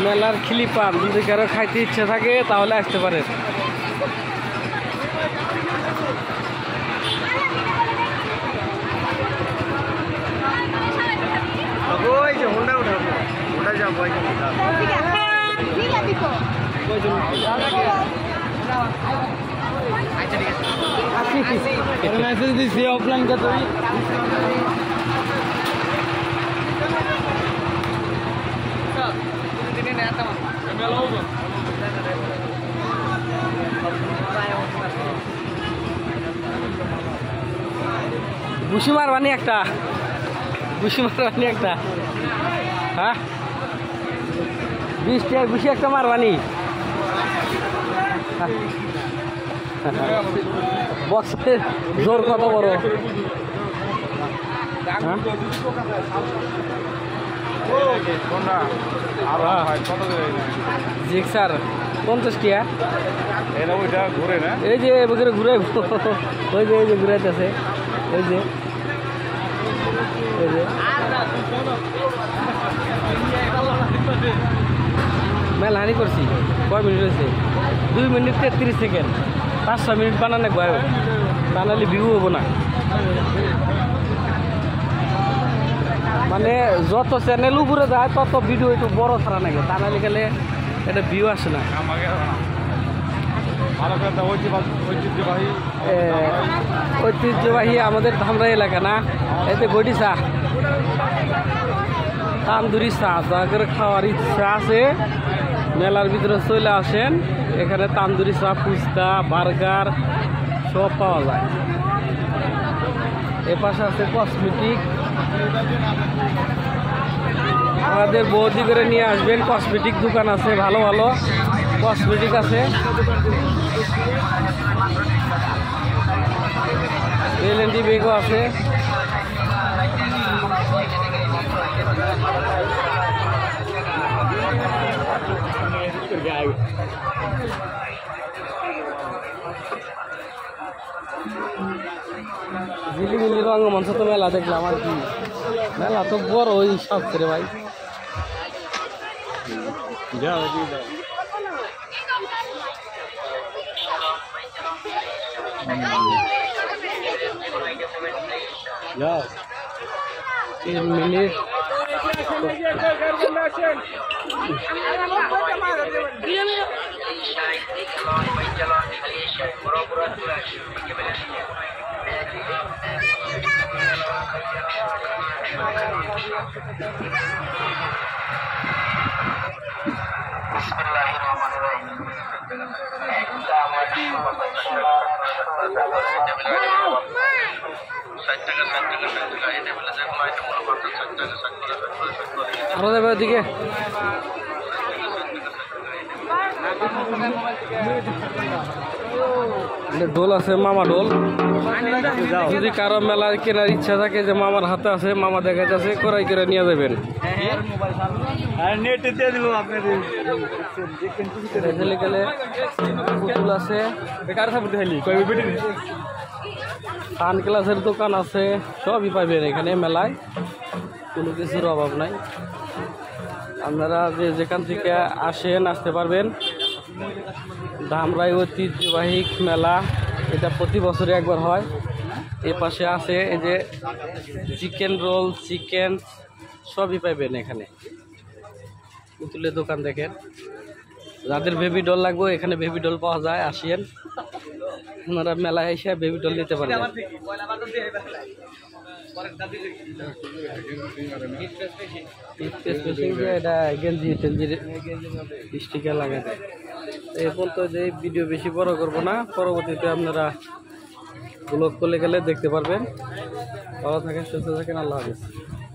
মেলার খিলি পান যদি কারো খাইতে ইচ্ছে থাকে তাহলে আসতে পারেন। অফলাইন কত বুসি মারবানি একটা, বুসি মারবানি একটা, হ্যাঁ 20 টাকা বুসি একটা মারবানি। বক্সের জোর কত বড়, জিক্সার 50 টাকা। ঘুরে না এই যে ঘুরে ওই যে এই যে ঘুরাইতেছে, এই যে মেলা হানি করছি। কয় মিনিট হয়েছে? 2 মিনিট 33 সেকেন্ড। 5-6 মিনিট বানানো গয়, বানালে ভিউ হবো না। মানে যত চ্যানেল উপরে যায় তত ভিডিও একটু বড় ছাড়া নাকি, তা নাহলে গেলে এটা ভিউ আসে না। ঐতিহ্যবাহী আমাদের ধামরা এলাকা না, এতে গড়ি চা, তান্দুরি চা, যাদের খাওয়ার ইচ্ছা আছে মেলার ভিতরে চলে আসেন। এখানে তান্দুরি চা, ফুচকা, বার্গার সব পাওয়া যায়। এ পাশে আছে কসমেটিক, আমাদের বৌদি করে নিয়ে আসবেন। কসমেটিক দোকান আছে, ভালো ভালো কসমেটিক আছে। এলএনডি বেগও আছে। ঝিলিমিলি রঙ্গমঞ্চ তো মেলা দেখলাম আর কি, মেলা তো বড় ওই সব করে ভাই। তিন মিনিট আরো যাবে ওদিকে। ঢোল আছে, মামা ঢোল। যদি কারো মেলার কেনার ইচ্ছা থাকে যে মামার হাতে আছে, মামা দেখা যাচ্ছে, করাই করে নিয়ে যাবেন। পুতুল আছে, সানগ্লাসের দোকান আছে, সবই পাবেন এখানে মেলায়, কোনো কিছুর অভাব নাই। আপনারা যে যেখান থেকে আসতে পারবেন। ধামরাই ঐতিহ্যবাহী মেলা, এটা প্রতি বছরে একবার হয়। এ পাশে আছে এই যে চিকেন রোল, চিকেন সবই পাইবেন এখানে। পুতুলের দোকান দেখেন, যাদের বেবি ডল লাগবে এখানে বেবি ডল পাওয়া যায়, আসেন আপনারা মেলায় এসে বেবি ডল নিতে পারবেন। এটা গেঞ্জি টেঞ্জির স্টিকার লাগাই দেয়। এখন তো যে ভিডিও বেশি বড় করবো না, পরবর্তীতে আপনারা ব্লগ করলে গেলে দেখতে পারবেন। ভালো থাকেন, সুস্থ থাকেন, আল্লাহ হাফেজ।